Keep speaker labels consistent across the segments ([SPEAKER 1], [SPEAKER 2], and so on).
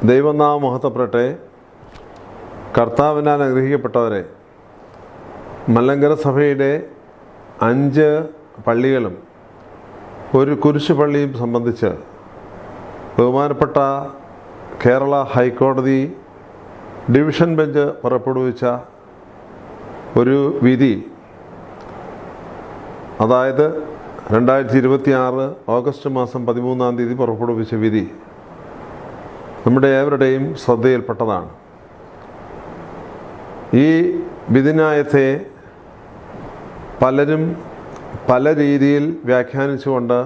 [SPEAKER 1] ദൈവനാമം മഹത്വപ്പെടട്ടെ. കർത്താവിനാൽ അനുഗ്രഹിക്കപ്പെട്ടവരെ, മലങ്കര സഭയുടെ 5 പള്ളികളും ഒരു കുരിശു പള്ളിയും സംബന്ധിച്ച് ബഹുമാനപ്പെട്ട കേരള ഹൈക്കോടതി ഡിവിഷൻ ബെഞ്ച് പുറപ്പെടുവിച്ച ഒരു വിധി, അതായത് 2026 ഓഗസ്റ്റ് മാസം 13-ാം തീയതി പുറപ്പെടുവിച്ച വിധി നമ്മുടെ ഏവരുടെയും ശ്രദ്ധയിൽപ്പെട്ടതാണ്. ഈ വിധിന്യായത്തെ പലരും പല രീതിയിൽ വ്യാഖ്യാനിച്ചുകൊണ്ട്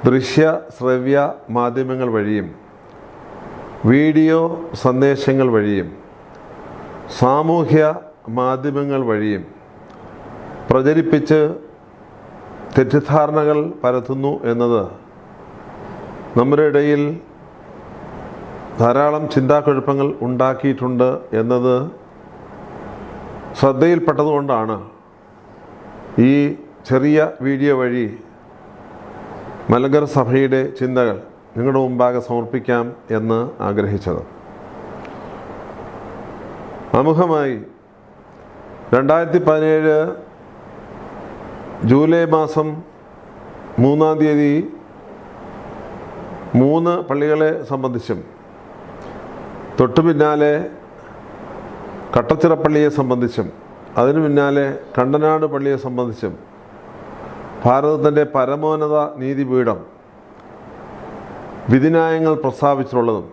[SPEAKER 1] ദൃശ്യ ശ്രവ്യ മാധ്യമങ്ങൾ വഴിയും വീഡിയോ സന്ദേശങ്ങൾ വഴിയും സാമൂഹ്യ മാധ്യമങ്ങൾ വഴിയും പ്രചരിപ്പിച്ച് തെറ്റിദ്ധാരണകൾ പരത്തുന്നു എന്നത് നമ്മുടെ ഇടയിൽ ധാരാളം ചിന്താക്കുഴപ്പങ്ങൾ ഉണ്ടാക്കിയിട്ടുണ്ട് എന്നത് ശ്രദ്ധയിൽപ്പെട്ടതുകൊണ്ടാണ് ഈ ചെറിയ വീഡിയോ വഴി മലങ്കര സഭയുടെ ചിന്തകൾ നിങ്ങളുടെ മുമ്പാകെ സമർപ്പിക്കാം എന്ന് ആഗ്രഹിച്ചത്. ആമുഖമായി 2017 ജൂലൈ മാസം 3-ാം തീയതി 3 പള്ളികളെ സംബന്ധിച്ചും തൊട്ടു പിന്നാലെ കട്ടച്ചിറപ്പള്ളിയെ സംബന്ധിച്ചും അതിനു പിന്നാലെ കണ്ടനാട് പള്ളിയെ സംബന്ധിച്ചും ഭാരതത്തിൻ്റെ പരമോന്നത നീതിപീഠം വിധിന്യായങ്ങൾ പ്രസ്താവിച്ചിട്ടുള്ളതും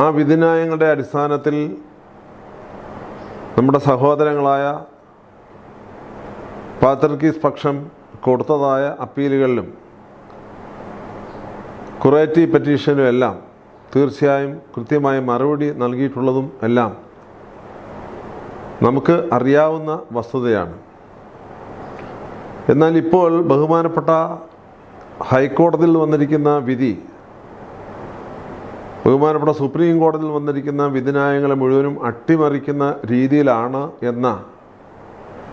[SPEAKER 1] ആ വിധിന്യായങ്ങളുടെ അടിസ്ഥാനത്തിൽ നമ്മുടെ സഹോദരങ്ങളായ പാത്രിക്കീസ് പക്ഷം കൊടുത്തതായ അപ്പീലുകളിലും കുറേറ്റീവ് പെറ്റീഷനും എല്ലാം തീർച്ചയായും കൃത്യമായ മറുപടി നൽകിയിട്ടുള്ളതും എല്ലാം നമുക്ക് അറിയാവുന്ന വസ്തുതയാണ്. എന്നാൽ ഇപ്പോൾ ബഹുമാനപ്പെട്ട ഹൈക്കോടതിയിൽ വന്നിരിക്കുന്ന വിധി, ബഹുമാനപ്പെട്ട സുപ്രീം കോടതിയിൽ വന്നിരിക്കുന്ന വിധിന്യായങ്ങളെ മുഴുവനും അട്ടിമറിക്കുന്ന രീതിയിലാണ് എന്ന,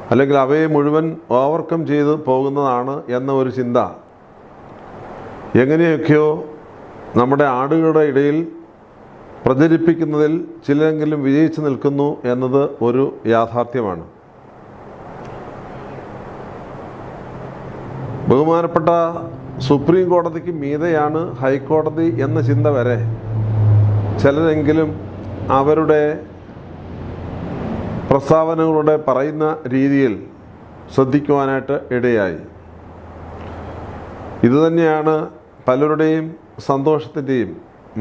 [SPEAKER 1] അല്ലെങ്കിൽ അവയെ മുഴുവൻ ഓവർകം ചെയ്ത് പോകുന്നതാണ് എന്ന ഒരു ചിന്ത എങ്ങനെയൊക്കെയോ നമ്മുടെ ആളുകളുടെ ഇടയിൽ പ്രചരിപ്പിക്കുന്നതിൽ ചിലരെങ്കിലും വിജയിച്ചു നിൽക്കുന്നു എന്നത് ഒരു യാഥാർത്ഥ്യമാണ്. ബഹുമാനപ്പെട്ട സുപ്രീം കോടതിക്ക് മീതെയാണ് ഹൈക്കോടതി എന്ന ചിന്ത വരെ ചിലരെങ്കിലും അവരുടെ പ്രസ്താവനകളുടെ പറയുന്ന രീതിയിൽ ശ്രദ്ധിക്കുവാനായിട്ട് ഇടയായി. ഇതുതന്നെയാണ് പലരുടെയും സന്തോഷത്തിൻ്റെയും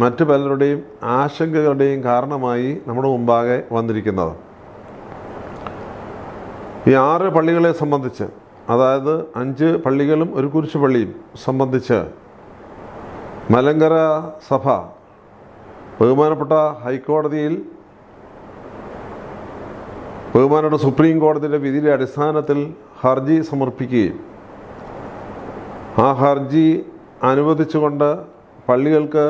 [SPEAKER 1] മറ്റു പലരുടെയും ആശങ്കകളുടെയും കാരണമായി നമ്മുടെ മുമ്പാകെ വന്നിരിക്കുന്നത്. ഈ 6 പള്ളികളെ സംബന്ധിച്ച്, അതായത് 5 പള്ളികളും ഒരു കുരിശു പള്ളിയും സംബന്ധിച്ച് മലങ്കര സഭ ബഹുമാനപ്പെട്ട ഹൈക്കോടതിയിൽ ബഹുമാനപ്പെട്ട സുപ്രീം കോടതിയുടെ വിധിയുടെ അടിസ്ഥാനത്തിൽ ഹർജി സമർപ്പിക്കുകയും ആ ഹർജി അനുവദിച്ചുകൊണ്ട് പള്ളികൾക്ക്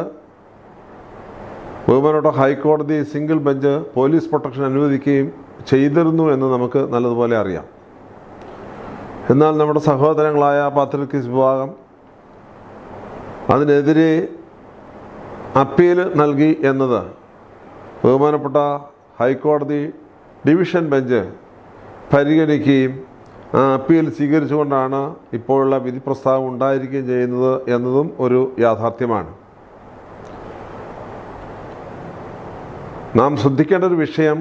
[SPEAKER 1] ബഹുമാനപ്പെട്ട ഹൈക്കോടതി സിംഗിൾ ബെഞ്ച് പോലീസ് പ്രൊട്ടക്ഷൻ അനുവദിക്കുകയും ചെയ്തിരുന്നു എന്ന് നമുക്ക് നല്ലതുപോലെ അറിയാം. എന്നാൽ നമ്മുടെ സഹോദരങ്ങളായ പാത്രിക്കീസ് വിഭാഗം അതിനെതിരെ അപ്പീൽ നൽകി എന്നത് ബഹുമാനപ്പെട്ട ഹൈക്കോടതി ഡിവിഷൻ ബെഞ്ച് പരിഗണിക്കുകയും ആ അപ്പീൽ സ്വീകരിച്ചുകൊണ്ടാണ് ഇപ്പോഴുള്ള വിധി പ്രസ്താവം ഉണ്ടായിരിക്കുകയും ചെയ്യുന്നത് എന്നതും ഒരു യാഥാർത്ഥ്യമാണ്. നാം ശ്രദ്ധിക്കേണ്ട ഒരു വിഷയം,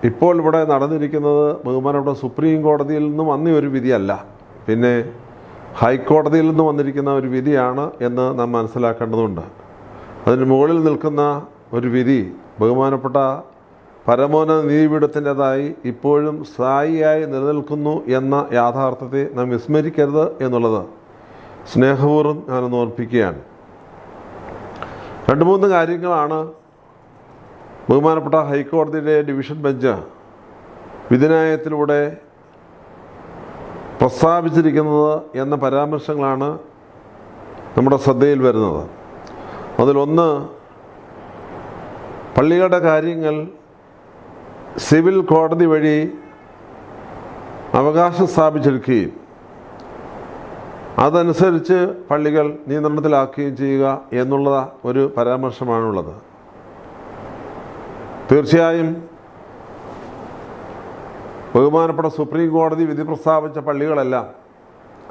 [SPEAKER 1] ഇപ്പോൾ ഇവിടെ നടന്നിരിക്കുന്നത് ബഹുമാനപ്പെട്ട സുപ്രീം കോടതിയിൽ നിന്നും വന്ന ഒരു വിധിയല്ല, പിന്നെ ഹൈക്കോടതിയിൽ നിന്നും വന്നിരിക്കുന്ന ഒരു വിധിയാണ് എന്ന് നാം മനസ്സിലാക്കേണ്ടതുണ്ട്. അതിന് മുകളിൽ നിൽക്കുന്ന ഒരു വിധി ബഹുമാനപ്പെട്ട പരമോന്നത നീതിപീഠത്തിൻ്റെതായി ഇപ്പോഴും സ്ഥായിയായി നിലനിൽക്കുന്നു എന്ന യാഥാർത്ഥ്യത്തെ നാം വിസ്മരിക്കരുത് എന്നുള്ളത് സ്നേഹപൂർവ്വം ഞാനൊന്ന് ഓർപ്പിക്കുകയാണ്. 2-3 കാര്യങ്ങളാണ് ബഹുമാനപ്പെട്ട ഹൈക്കോടതിയുടെ ഡിവിഷൻ ബെഞ്ച് വിധിന്യായത്തിലൂടെ പ്രസ്താവിച്ചിരിക്കുന്നത് എന്ന പരാമർശങ്ങളാണ് നമ്മുടെ ശ്രദ്ധയിൽ വരുന്നത്. അതിലൊന്ന്, പള്ളികളുടെ കാര്യങ്ങൾ സിവിൽ കോടതി വഴി അവകാശം സ്ഥാപിച്ചെടുക്കുകയും അതനുസരിച്ച് പള്ളികൾ നിയന്ത്രണത്തിലാക്കുകയും ചെയ്യുക എന്നുള്ള ഒരു പരാമർശമാണുള്ളത്. തീർച്ചയായും ബഹുമാനപ്പെട്ട സുപ്രീം കോടതി വിധി പ്രസ്താവിച്ച പള്ളികളെല്ലാം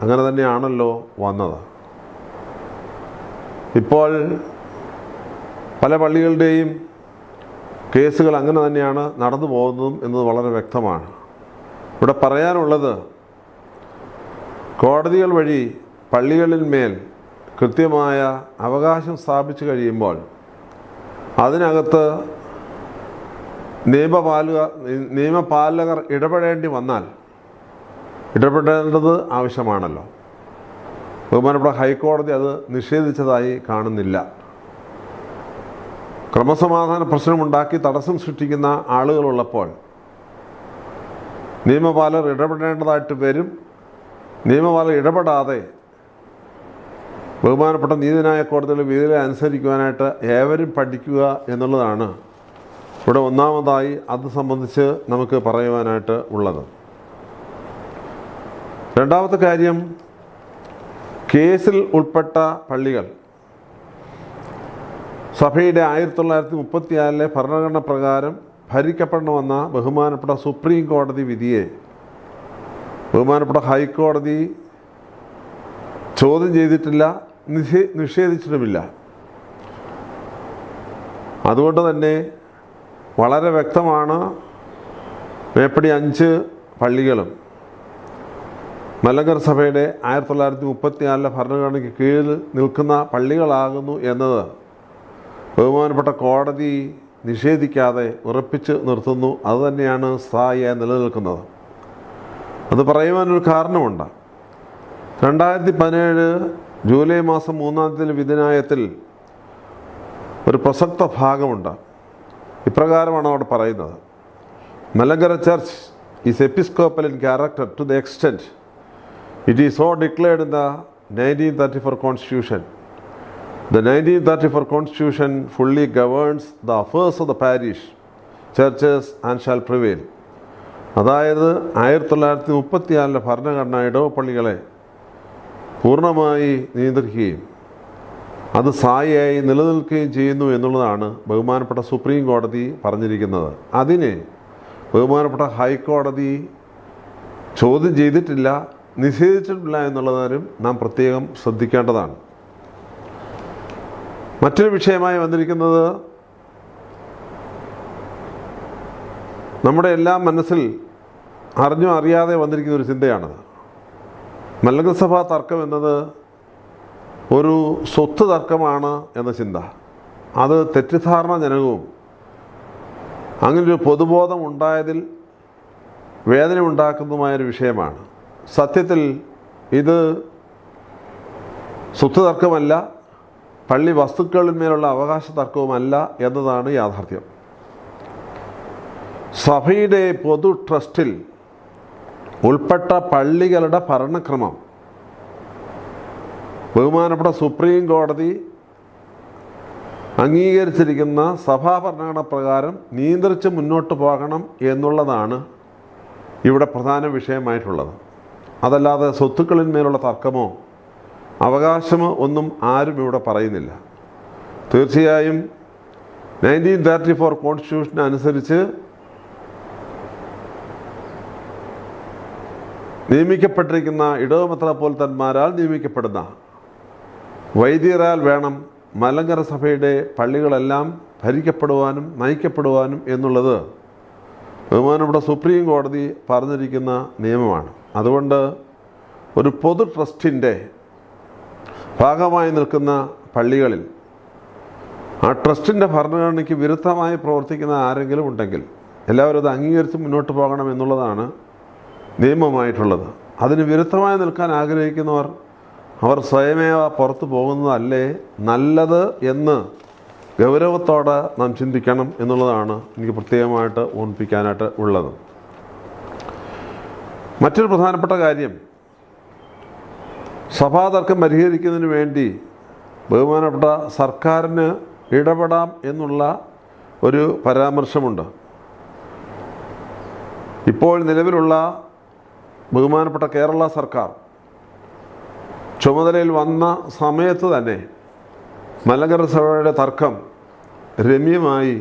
[SPEAKER 1] അങ്ങനെ തന്നെയാണല്ലോ വന്നത്. ഇപ്പോൾ പല പള്ളികളുടെയും കേസുകൾ അങ്ങനെ തന്നെയാണ് നടന്നു പോകുന്നതും എന്നത് വളരെ വ്യക്തമാണ്. ഇവിടെ പറയാനുള്ളത്, കോടതികൾ വഴി പള്ളികളിൽ മേൽ കൃത്യമായ അവകാശം സ്ഥാപിച്ചു കഴിയുമ്പോൾ അതിനകത്ത് നിയമപാലകർ ഇടപെടേണ്ടി വന്നാൽ ഇടപെടേണ്ടത് ആവശ്യമാണല്ലോ. ബഹുമാനപ്പെട്ട ഹൈക്കോടതി അത് നിഷേധിച്ചതായി കാണുന്നില്ല. ക്രമസമാധാന പ്രശ്നമുണ്ടാക്കി തടസ്സം സൃഷ്ടിക്കുന്ന ആളുകളുള്ളപ്പോൾ നിയമപാലകർ ഇടപെടേണ്ടതായിട്ട് വരും. നിയമപാലകർ ഇടപെടാതെ ബഹുമാനപ്പെട്ട നീതിന്യായ കോടതിയുടെ വിധികളെ അനുസരിക്കുവാനായിട്ട് ഏവരും പഠിക്കുക എന്നുള്ളതാണ് ഇവിടെ ഒന്നാമതായി അത് സംബന്ധിച്ച് നമുക്ക് പറയുവാനായിട്ട് ഉള്ളത്. രണ്ടാമത്തെ കാര്യം, കേസിൽ ഉൾപ്പെട്ട പള്ളികൾ സഭയുടെ 1934 ഭരണഘടന പ്രകാരം ഭരിക്കപ്പെടണമെന്ന ബഹുമാനപ്പെട്ട സുപ്രീം കോടതി വിധിയെ ബഹുമാനപ്പെട്ട ഹൈക്കോടതി ചോദ്യം ചെയ്തിട്ടില്ല, നിഷേധിച്ചിട്ടുമില്ല. അതുകൊണ്ട് തന്നെ വളരെ വ്യക്തമാണ്, മേപ്പടി 5 പള്ളികളും മലങ്കര സഭയുടെ 1934 ഭരണഘടനയ്ക്ക് കീഴിൽ നിൽക്കുന്ന പള്ളികളാകുന്നു എന്നത് ബഹുമാനപ്പെട്ട കോടതി നിഷേധിക്കാതെ ഉറപ്പിച്ച് നിർത്തുന്നു. അതുതന്നെയാണ് സ്ഥായിയായി നിലനിൽക്കുന്നത്. അത് പറയുവാനൊരു കാരണമുണ്ട്. 2017 ജൂലൈ മാസം 3-ാം തീയതി വിധിന്യായത്തിൽ ഒരു പ്രസക്ത ഭാഗമുണ്ട്. ഇപ്രകാരമാണ് അവിടെ പറയുന്നത്: Malankara church is episcopal in character to the extent it is so declared in the 1934 Constitution. The 1934 Constitution fully governs the affairs of the parish churches and shall prevail. അതായത് 1934 ഭരണഘടന ഇടവപ്പള്ളികളെ പൂർണ്ണമായി നിയന്ത്രിക്കുകയും അത് സ്ഥായിയായി നിലനിൽക്കുകയും ചെയ്യുന്നു എന്നുള്ളതാണ് ബഹുമാനപ്പെട്ട സുപ്രീം കോടതി പറഞ്ഞിരിക്കുന്നത്. അതിനെ ബഹുമാനപ്പെട്ട ഹൈക്കോടതി ചോദ്യം ചെയ്തിട്ടില്ല, നിഷേധിച്ചിട്ടില്ല എന്നുള്ളതാരും നാം പ്രത്യേകം ശ്രദ്ധിക്കേണ്ടതാണ്. മറ്റൊരു വിഷയമായി വന്നിരിക്കുന്നത്, നമ്മുടെ എല്ലാം മനസ്സിൽ അറിഞ്ഞോ അറിയാതെ വന്നിരിക്കുന്ന ഒരു ചിന്തയാണത്. മലങ്കര സഭാ തർക്കം എന്നത് ഒരു സ്വത്ത് തർക്കമാണ് എന്ന ചിന്ത. അത് തെറ്റിദ്ധാരണജനകവും അങ്ങനൊരു പൊതുബോധം ഉണ്ടായതിൽ വേദന ഉണ്ടാക്കുന്നതുമായൊരു വിഷയമാണ്. സത്യത്തിൽ ഇത് സ്വത്ത് തർക്കമല്ല, പള്ളി വസ്തുക്കളിന്മേലുള്ള അവകാശ തർക്കവുമല്ല എന്നതാണ് യാഥാർത്ഥ്യം. സഭയുടെ പൊതു ട്രസ്റ്റിൽ ഉൾപ്പെട്ട പള്ളികളുടെ ഭരണക്രമം ബഹുമാനപ്പെട്ട സുപ്രീം കോടതി അംഗീകരിച്ചിരിക്കുന്ന സഭാ ഭരണഘടന പ്രകാരം നിയന്ത്രിച്ച് മുന്നോട്ട് പോകണം എന്നുള്ളതാണ് ഇവിടെ പ്രധാന വിഷയമായിട്ടുള്ളത്. അതല്ലാതെ സ്വത്തുക്കളിന്മേലുള്ള തർക്കമോ അവകാശമോ ഒന്നും ആരും ഇവിടെ പറയുന്നില്ല. തീർച്ചയായും 1934 കോൺസ്റ്റിറ്റ്യൂഷൻ അനുസരിച്ച് നിയമിക്കപ്പെട്ടിരിക്കുന്ന ഇടവ മെത്രാപ്പോലീത്തന്മാരാൽ നിയമിക്കപ്പെടുന്ന വൈദികരാൽ വേണം മലങ്കര സഭയുടെ പള്ളികളെല്ലാം ഭരിക്കപ്പെടുവാനും നയിക്കപ്പെടുവാനും എന്നുള്ളത് ബഹുമാനപ്പെട്ട സുപ്രീം കോടതി പറഞ്ഞിരിക്കുന്ന നിയമമാണ്. അതുകൊണ്ട് ഒരു പൊതു ട്രസ്റ്റിൻ്റെ ഭാഗമായി നിൽക്കുന്ന പള്ളികളിൽ ആ ട്രസ്റ്റിൻ്റെ ഭരണഘടനയ്ക്ക് വിരുദ്ധമായി പ്രവർത്തിക്കുന്ന ആരെങ്കിലും ഉണ്ടെങ്കിൽ എല്ലാവരും അത് അംഗീകരിച്ച് മുന്നോട്ട് പോകണം എന്നുള്ളതാണ് നിയമമായിട്ടുള്ളത്. അതിന് വിരുദ്ധമായി നിൽക്കാൻ ആഗ്രഹിക്കുന്നവർ അവർ സ്വയമേവ പുറത്തു പോകുന്നതല്ലേ നല്ലത് എന്ന് ഗൗരവത്തോടെ നാം ചിന്തിക്കണം എന്നുള്ളതാണ് എനിക്ക് പ്രത്യേകമായിട്ട് ഓർമ്മിപ്പിക്കാനായിട്ട് ഉള്ളത്. മറ്റൊരു പ്രധാനപ്പെട്ട കാര്യം, സഭാതർക്കം പരിഹരിക്കുന്നതിന് വേണ്ടി ബഹുമാനപ്പെട്ട സർക്കാരിന് ഇടപെടാം എന്നുള്ള ഒരു പരാമർശമുണ്ട്. ഇപ്പോൾ നിലവിലുള്ള ബഹുമാനപ്പെട്ട കേരള സർക്കാർ ചുമതലയിൽ വന്ന സമയത്ത് തന്നെ മലങ്കര സഭയുടെ തർക്കം രമ്യമായി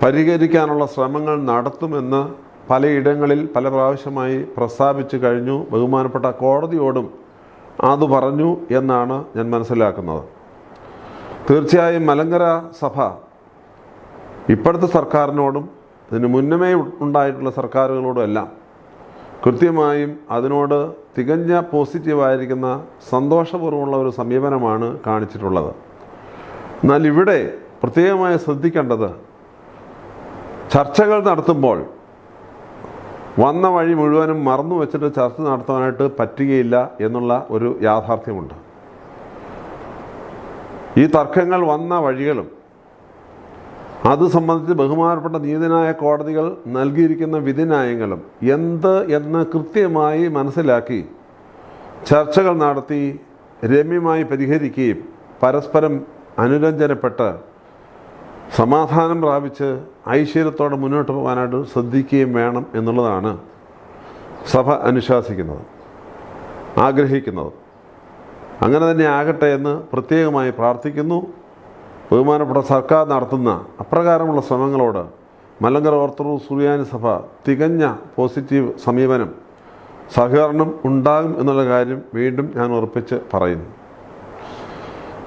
[SPEAKER 1] പരിഹരിക്കാനുള്ള ശ്രമങ്ങൾ നടത്തുമെന്ന് പലയിടങ്ങളിൽ പല പ്രാവശ്യമായി പ്രസ്താവിച്ചു കഴിഞ്ഞു. ബഹുമാനപ്പെട്ട കോടതിയോടും അത് പറഞ്ഞു എന്നാണ് ഞാൻ മനസ്സിലാക്കുന്നത്. തീർച്ചയായും മലങ്കര സഭ ഇപ്പോഴത്തെ സർക്കാരിനോടും ഇതിന് മുന്നമേ ഉണ്ടായിട്ടുള്ള സർക്കാരുകളോടും എല്ലാം കൃത്യമായും അതിനോട് തികഞ്ഞ പോസിറ്റീവായിരിക്കുന്ന സന്തോഷപൂർവ്വമുള്ള ഒരു സമീപനമാണ് കാണിച്ചിട്ടുള്ളത്. എന്നാൽ ഇവിടെ പ്രത്യേകമായി ശ്രദ്ധിക്കേണ്ടത്, ചർച്ചകൾ നടത്തുമ്പോൾ വന്ന വഴി മുഴുവനും മറന്നു വെച്ചിട്ട് ചർച്ച നടത്താനായിട്ട് പറ്റുകയില്ല എന്നുള്ള ഒരു യാഥാർത്ഥ്യമുണ്ട്. ഈ തർക്കങ്ങൾ വന്ന വഴികളും അത് സംബന്ധിച്ച് ബഹുമാനപ്പെട്ട നീതിന്യായ കോടതികൾ നൽകിയിരിക്കുന്ന വിധിന്യായങ്ങളും എന്ന് കൃത്യമായി മനസ്സിലാക്കി ചർച്ചകൾ നടത്തി രമ്യമായി പരിഹരിക്കുകയും പരസ്പരം അനുരഞ്ജനപ്പെട്ട് സമാധാനം പ്രാപിച്ച് ഐശ്വര്യത്തോടെ മുന്നോട്ട് പോകാനായിട്ട് ശ്രദ്ധിക്കുകയും വേണം എന്നുള്ളതാണ് സഭ അനുശാസിക്കുന്നത്, ആഗ്രഹിക്കുന്നത്. അങ്ങനെ തന്നെ ആകട്ടെ എന്ന് പ്രത്യേകമായി പ്രാർത്ഥിക്കുന്നു. ബഹുമാനപ്പെട്ട സർക്കാർ നടത്തുന്ന അപ്രകാരമുള്ള ശ്രമങ്ങളോട് മലങ്കര ഓർത്തഡോക്സ് സുറിയാനി സഭ തികഞ്ഞ പോസിറ്റീവ് സമീപനം, സഹകരണം ഉണ്ടാകും എന്നുള്ള കാര്യം വീണ്ടും ഞാൻ ഉറപ്പിച്ച് പറയുന്നു.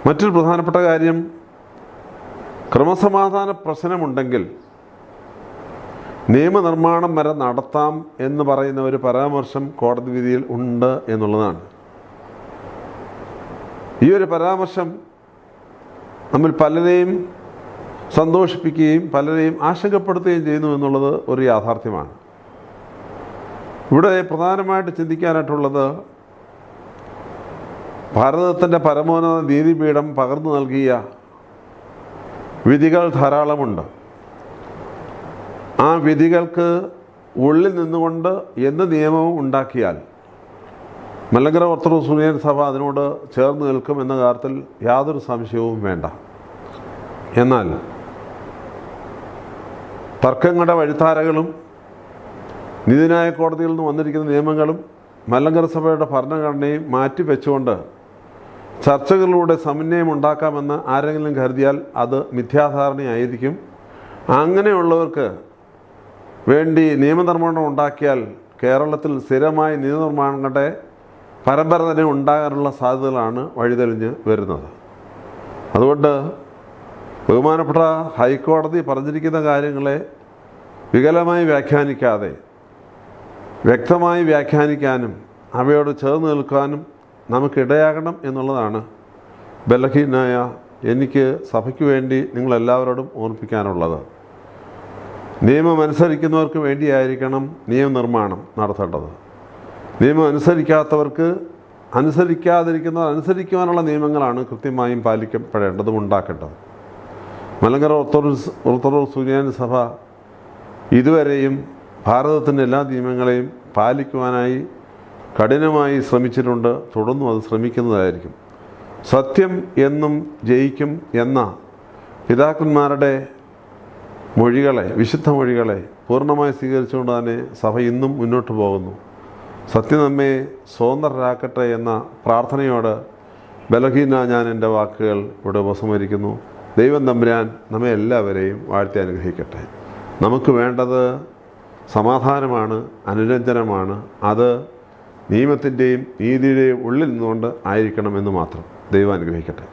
[SPEAKER 1] മറ്റൊരു പ്രധാനപ്പെട്ട കാര്യം, ക്രമസമാധാന പ്രശ്നമുണ്ടെങ്കിൽ നിയമനിർമ്മാണം വരെ നടത്താം എന്ന് പറയുന്ന ഒരു പരാമർശം കോടതി വിധിയിൽ ഉണ്ട് എന്നുള്ളതാണ്. ഈ ഒരു പരാമർശം നമ്മൾ പലരെയും സന്തോഷിപ്പിക്കുകയും പലരെയും ആശങ്കപ്പെടുത്തുകയും ചെയ്യുന്നു എന്നുള്ളത് ഒരു യാഥാർത്ഥ്യമാണ്. ഇവിടെ പ്രധാനമായിട്ട് ചിന്തിക്കാനായിട്ടുള്ളത്, ഭാരതത്തിൻ്റെ പരമോന്നത നീതിപീഠം പകർന്നു നൽകിയ വിധികൾ ധാരാളമുണ്ട്. ആ വിധികൾക്ക് ഉള്ളിൽ നിന്നുകൊണ്ട് എന്ത് നിയമവും ഉണ്ടാക്കിയാൽ മലങ്കര ഓർത്തഡോക്സ് സുറിയാനി സഭ അതിനോട് ചേർന്ന് നിൽക്കും എന്ന കാര്യത്തിൽ യാതൊരു സംശയവും വേണ്ട. എന്നാൽ തർക്കങ്ങളുടെ വഴിത്താരകളും നീതിന്യായ കോടതിയിൽ നിന്ന് വന്നിരിക്കുന്ന നിയമങ്ങളും മലങ്കര സഭയുടെ ഭരണഘടനയും മാറ്റിവെച്ചുകൊണ്ട് ചർച്ചകളിലൂടെ സമന്വയം ഉണ്ടാക്കാമെന്ന് ആരെങ്കിലും കരുതിയാൽ അത് മിഥ്യാധാരണയായിരിക്കും. അങ്ങനെയുള്ളവർക്ക് വേണ്ടി നിയമനിർമ്മാണം ഉണ്ടാക്കിയാൽ കേരളത്തിൽ സ്ഥിരമായി നിയമനിർമ്മാണങ്ങളുടെ പരമ്പര തന്നെ ഉണ്ടാകാനുള്ള സാധ്യതകളാണ് വഴിതെളിഞ്ഞ് വരുന്നത്. അതുകൊണ്ട് ബഹുമാനപ്പെട്ട ഹൈക്കോടതി പറഞ്ഞിരിക്കുന്ന കാര്യങ്ങളെ വികലമായി വ്യാഖ്യാനിക്കാതെ വ്യക്തമായി വ്യാഖ്യാനിക്കാനും അവയോട് ചേർന്ന് നിൽക്കാനും നമുക്കിടയാകണം എന്നുള്ളതാണ് ബലഹീനായ എനിക്ക് സഭയ്ക്ക് വേണ്ടി നിങ്ങളെല്ലാവരോടും ഓർമ്മിപ്പിക്കാനുള്ളത്. നിയമം അനുസരിക്കുന്നവർക്ക് വേണ്ടിയായിരിക്കണം നിയമനിർമ്മാണം നടത്തേണ്ടത്. നിയമം അനുസരിക്കാത്തവർക്ക് അനുസരിക്കുവാനുള്ള നിയമങ്ങളാണ് കൃത്യമായും പാലിക്കപ്പെടേണ്ടതും ഉണ്ടാക്കേണ്ടത്. മലങ്കര ഓർത്തഡോക്സ് സുറിയാനി സഭ ഇതുവരെയും ഭാരതത്തിൻ്റെ എല്ലാ നിയമങ്ങളെയും പാലിക്കുവാനായി കഠിനമായി ശ്രമിച്ചിട്ടുണ്ട്, തുടർന്നും അത് ശ്രമിക്കുന്നതായിരിക്കും. സത്യം എന്നും ജയിക്കും എന്ന പിതാക്കന്മാരുടെ മൊഴികളെ, വിശുദ്ധ മൊഴികളെ പൂർണ്ണമായി സ്വീകരിച്ചുകൊണ്ട് തന്നെ സഭ ഇന്നും മുന്നോട്ട് പോകുന്നു. സത്യം നമ്മെ സ്വതന്ത്രരാക്കട്ടെ എന്ന പ്രാർത്ഥനയോട് ബലഹീന ഞാൻ എൻ്റെ വാക്കുകൾ ഇവിടെ ഉപസംഹരിക്കുന്നു. ദൈവം തമ്പുരാൻ നമ്മെ എല്ലാവരെയും വാഴ്ത്തി അനുഗ്രഹിക്കട്ടെ. നമുക്ക് വേണ്ടത് സമാധാനമാണ്, അനുരഞ്ജനമാണ്. അത് നിയമത്തിൻ്റെയും നീതിയുടെയും ഉള്ളിൽ നിന്നുകൊണ്ട് ആയിരിക്കണമെന്ന് മാത്രം. ദൈവം അനുഗ്രഹിക്കട്ടെ.